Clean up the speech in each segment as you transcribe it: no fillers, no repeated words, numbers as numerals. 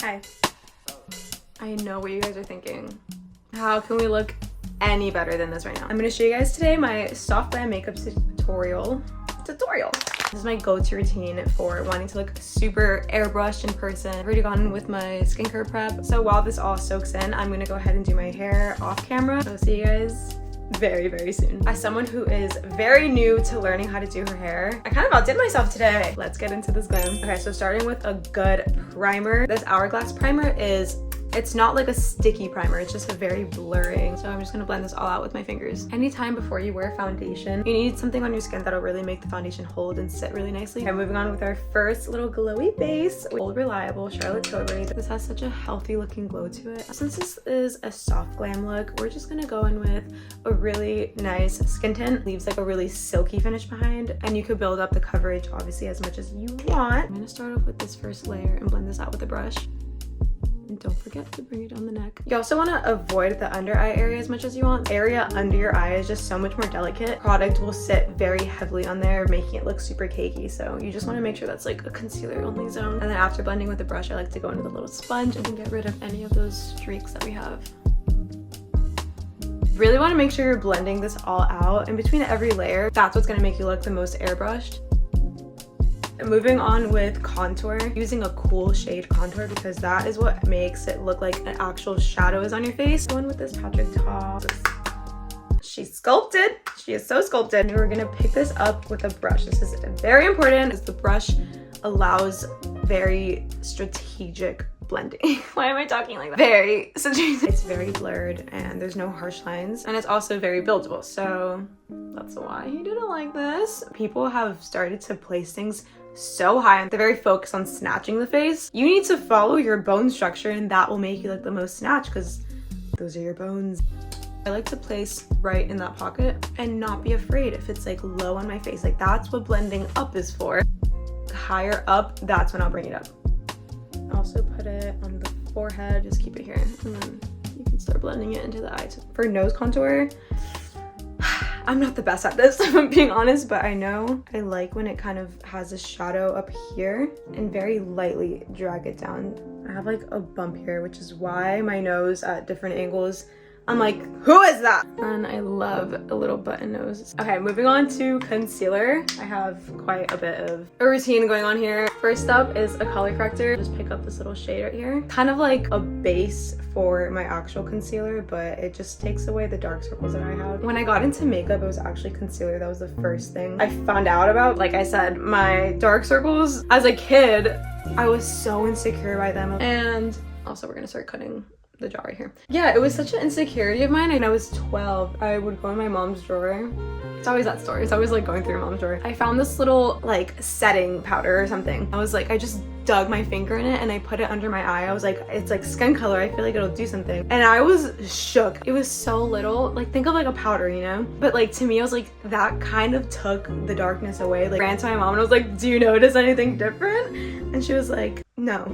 Hi. I know what you guys are thinking. How can we look any better than this right now? I'm gonna show you guys today my soft glam makeup tutorial. This is my go-to routine for wanting to look super airbrushed in person. I've already gone with my skincare prep. So while this all soaks in, I'm gonna go ahead and do my hair off camera. I'll see you guys very, very soon. As someone who is very new to learning how to do her hair, I kind of outdid myself today. Let's get into this glam. Okay, so starting with a good primer. This Hourglass primer it's not like a sticky primer, it's just a very blurring. So I'm just gonna blend this all out with my fingers. Anytime before you wear foundation, you need something on your skin that'll really make the foundation hold and sit really nicely. Okay, moving on with our first little glowy base. Old Reliable Charlotte Tilbury. This has such a healthy looking glow to it. Since this is a soft glam look, we're just gonna go in with a really nice skin tint. Leaves like a really silky finish behind, and you could build up the coverage obviously as much as you want. I'm gonna start off with this first layer and blend this out with a brush. And don't forget to bring it down the neck. You also want to avoid the under eye area as much as you want. Area under your eye is just so much more delicate. Product will sit very heavily on there, making it look super cakey. So you just want to make sure that's like a concealer only zone. And then after blending with the brush, I like to go into the little sponge and get rid of any of those streaks that we have. Really want to make sure you're blending this all out in between every layer. That's what's going to make you look the most airbrushed. Moving on with contour, using a cool shade contour because that is what makes it look like an actual shadow is on your face. Going with this Patrick top. She's sculpted. She is so sculpted. And we're gonna pick this up with a brush. This is very important because the brush allows very strategic blending. Why am I talking like that? Very strategic. It's very blurred and there's no harsh lines, and it's also very buildable. So that's why he didn't like this. People have started to place things so high. They're very focused on snatching the face. You need to follow your bone structure, and that will make you look the most snatched because those are your bones. I like to place right in that pocket and not be afraid if it's like low on my face. Like that's what blending up is for. Higher up, that's when I'll bring it up. Also put it on the forehead, just keep it here, and then you can start blending it into the eye. For nose contour, I'm not the best at this, if I'm being honest, but I know I like when it kind of has a shadow up here and very lightly drag it down. I have like a bump here, which is why my nose at different angles, I'm like, who is that? And I love a little button nose. Okay, moving on to concealer. I have quite a bit of a routine going on here. First up is a color corrector. Just pick up this little shade right here. Kind of like a base for my actual concealer, but it just takes away the dark circles that I have. When I got into makeup, it was actually concealer. That was the first thing I found out about. Like I said, my dark circles as a kid, I was so insecure by them. And also we're gonna start cutting the jaw right here. Yeah, it was such an insecurity of mine. And I was 12. I would go in my mom's drawer. It's always that story. It's always like going through your mom's drawer. I found this little like setting powder or something. I was like, I just dug my finger in it and I put it under my eye. I was like, it's like skin color. I feel like it'll do something. And I was shook. It was so little. Like think of like a powder, you know? But like to me, I was like, that kind of took the darkness away. Like ran to my mom and I was like, do you notice anything different? And she was like, no.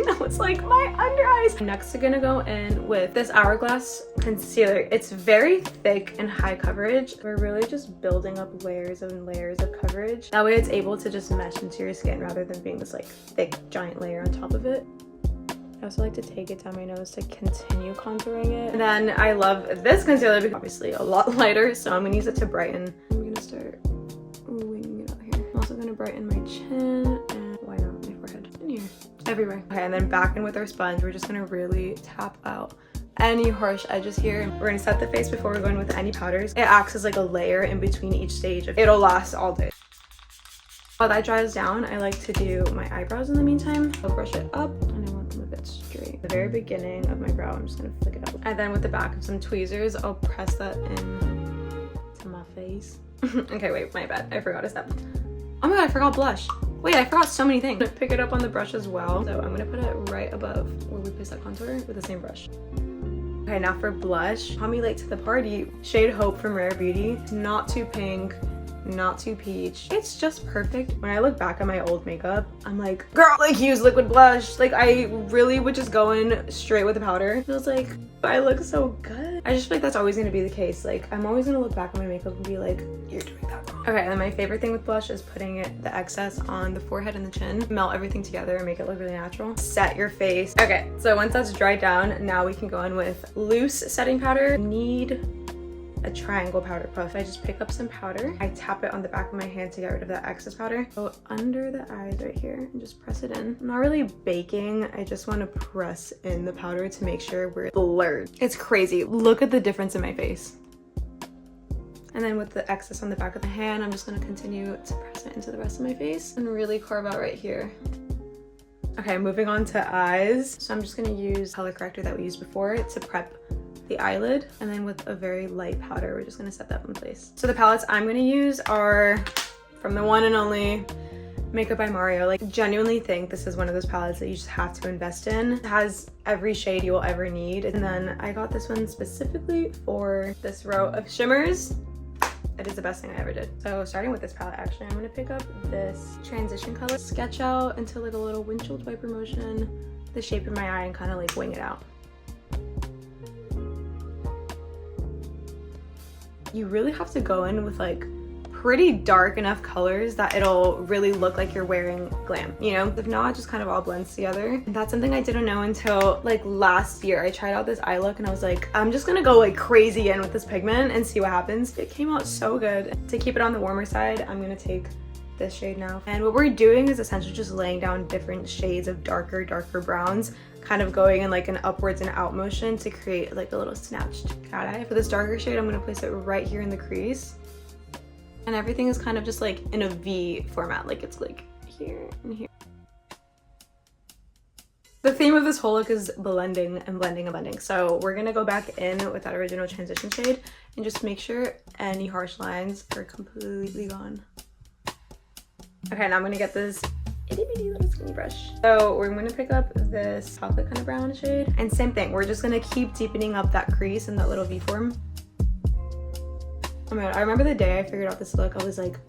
No, it's like my under eyes. Next, I'm gonna go in with this Hourglass concealer. It's very thick and high coverage. We're really just building up layers and layers of coverage. That way it's able to just mesh into your skin rather than being this like thick giant layer on top of it. I also like to take it down my nose to continue contouring it. And then I love this concealer because obviously a lot lighter, so I'm gonna use it to brighten. I'm gonna start winging it out here. I'm also gonna brighten my chin and why not my forehead in here. Everywhere. Okay, and then back in with our sponge, we're just gonna really tap out any harsh edges here. We're gonna set the face before we're going with any powders. It acts as like a layer in between each stage. It'll last all day. While that dries down, I like to do my eyebrows in the meantime. I'll brush it up and I want them a bit straight. The very beginning of my brow, I'm just gonna flick it up. And then with the back of some tweezers, I'll press that in to my face. Okay, wait, my bad. I forgot a step. Oh my god, I forgot blush. Wait, I forgot so many things. I'm gonna pick it up on the brush as well. So I'm gonna put it right above where we place that contour with the same brush. Okay, now for blush. Call Me Late to the Party. Shade Hope from r.e.m.beauty. Not too pink, not too peach. It's just perfect. When I look back at my old makeup, I'm like, girl, like use liquid blush. Like I really would just go in straight with the powder. It feels like I look so good. I just feel like that's always gonna be the case. Like I'm always gonna look back at my makeup and be like, you're doing that wrong. Okay, and my favorite thing with blush is putting the excess on the forehead and the chin. Melt everything together and make it look really natural. Set your face. Okay, so once that's dried down, now we can go in with loose setting powder. Need a triangle powder puff. I just pick up some powder. I tap it on the back of my hand to get rid of that excess powder. Go under the eyes right here and just press it in. I'm not really baking. I just want to press in the powder to make sure we're blurred. It's crazy. Look at the difference in my face. And then with the excess on the back of the hand, I'm just going to continue to press it into the rest of my face and really carve out right here. Okay, moving on to eyes. So I'm just going to use color corrector that we used before to prep the eyelid, and then with a very light powder we're just going to set that in place. So the palettes I'm going to use are from the one and only Makeup by Mario. Like genuinely think this is one of those palettes that you just have to invest in. It has every shade you will ever need. And then I got this one specifically for this row of shimmers. It is the best thing I ever did. So starting with this palette, actually I'm going to pick up this transition color, sketch out into like a little windshield wiper motion the shape of my eye and kind of like wing it out. You really have to go in with like pretty dark enough colors that it'll really look like you're wearing glam, you know? If not, it just kind of all blends together. And that's something I didn't know until like last year. I tried out this eye look and I was like, I'm just gonna go like crazy in with this pigment and see what happens. It came out so good. To keep it on the warmer side, I'm gonna take this shade now. And what we're doing is essentially just laying down different shades of darker browns, kind of going in like an upwards and out motion to create like a little snatched cat eye. For this darker shade, I'm going to place it right here in the crease. And everything is kind of just like in a V format, like it's like here and here. The theme of this whole look is blending and blending and blending. So we're going to go back in with that original transition shade and just make sure any harsh lines are completely gone. Okay, now I'm going to get this itty bitty little skinny brush. So we're going to pick up this chocolate kind of brown shade. And same thing, we're just going to keep deepening up that crease in that little V form. Oh man, I remember the day I figured out this look, I was like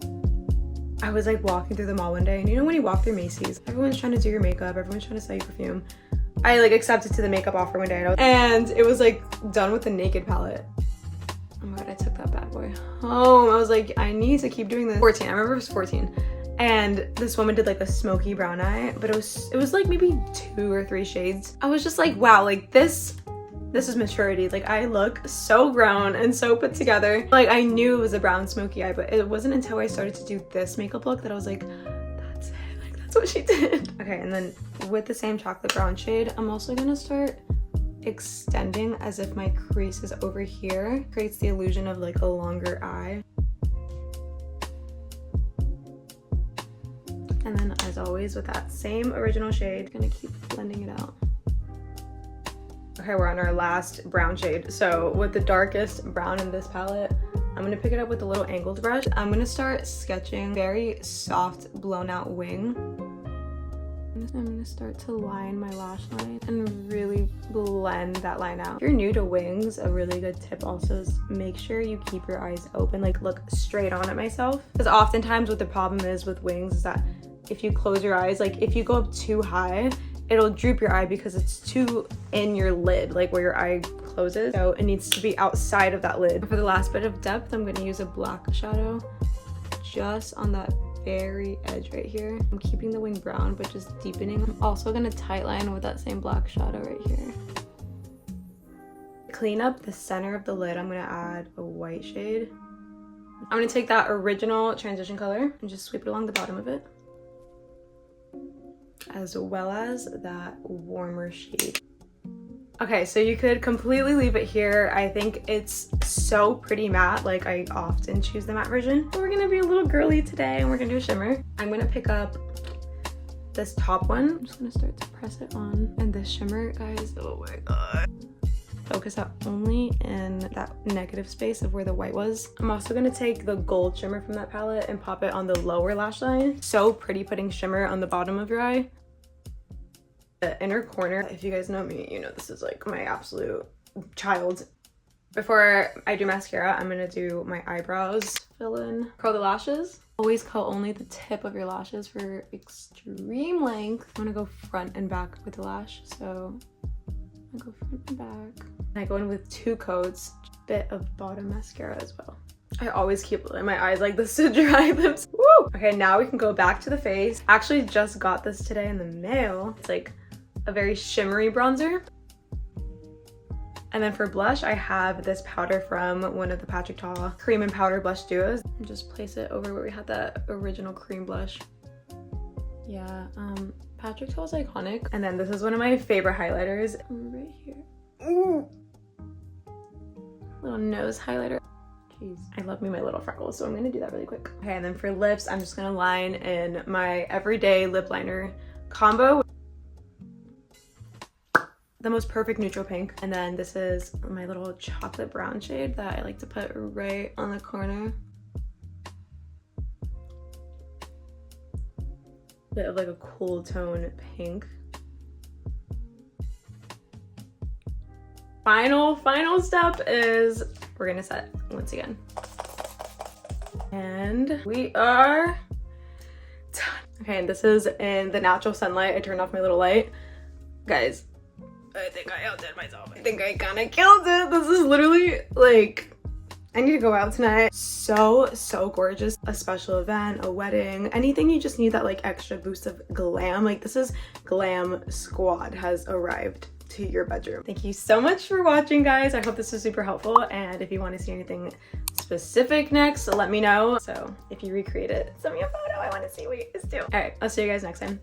walking through the mall one day, and you know when you walk through Macy's, everyone's trying to do your makeup, everyone's trying to sell you perfume. I like accepted to the makeup offer one day and it was like done with the Naked palette. Oh my god, I took that bad boy home. I was like, I need to keep doing this. 14, I remember it was 14. And this woman did like a smoky brown eye, but it was like maybe 2 or 3 shades. I was just like, wow, like this is maturity. Like I look so grown and so put together. Like I knew it was a brown smoky eye, but it wasn't until I started to do this makeup look that I was like, that's it, like that's what she did. Okay, and then with the same chocolate brown shade, I'm also gonna start extending as if my crease is over here. Creates the illusion of like a longer eye. And then as always with that same original shade, I'm gonna keep blending it out. Okay, we're on our last brown shade. So with the darkest brown in this palette, I'm gonna pick it up with a little angled brush. I'm gonna start sketching very soft blown out wing. I'm gonna start to line my lash line and really blend that line out. If you're new to wings, a really good tip also is make sure you keep your eyes open, like look straight on at myself. Because oftentimes what the problem is with wings is that if you close your eyes, like if you go up too high, it'll droop your eye because it's too in your lid, like where your eye closes. So it needs to be outside of that lid. For the last bit of depth, I'm gonna use a black shadow just on that very edge right here. I'm keeping the wing brown, but just deepening. I'm also gonna tightline with that same black shadow right here. To clean up the center of the lid, I'm gonna add a white shade. I'm gonna take that original transition color and just sweep it along the bottom of it, as well as that warmer shade. Okay, so you could completely leave it here. I think it's so pretty matte, like I often choose the matte version. But we're gonna be a little girly today and we're gonna do a shimmer. I'm gonna pick up this top one. I'm just gonna start to press it on. And this shimmer, guys, oh my god. Focus that only in that negative space of where the white was. I'm also gonna take the gold shimmer from that palette and pop it on the lower lash line. So pretty putting shimmer on the bottom of your eye. The inner corner, if you guys know me, you know this is like my absolute child. Before I do mascara, I'm gonna do my eyebrows, fill in, curl the lashes. Always curl only the tip of your lashes for extreme length. I'm gonna go front and back with the lash, so I go front and back. And I go in with 2 coats, a bit of bottom mascara as well. I always keep my eyes like this to dry them. Woo! Okay, now we can go back to the face. Actually just got this today in the mail. It's like a very shimmery bronzer. And then for blush, I have this powder from one of the Patrick Ta cream and powder blush duos. And just place it over where we had that original cream blush. Yeah, Patrick Ta is iconic. And then this is one of my favorite highlighters right here. Ooh. Little nose highlighter. Jeez, I love me my little freckles, so I'm gonna do that really quick. Okay, and then for lips, I'm just gonna line in my everyday lip liner combo. The most perfect neutral pink. And then this is my little chocolate brown shade that I like to put right on the corner. Bit of like a cool tone pink. Final step is we're gonna set once again. And we are done. Okay, and this is in the natural sunlight. I turned off my little light. Guys, I think I outdid myself. I think I kind of killed it. This is literally like, I need to go out tonight. So gorgeous. A special event, a wedding, anything you just need that like extra boost of glam. Like this is Glam Squad has arrived to your bedroom. Thank you so much for watching, guys. I hope this was super helpful. And if you want to see anything specific next, let me know. So if you recreate it, send me a photo. I want to see what you guys do. All right, I'll see you guys next time.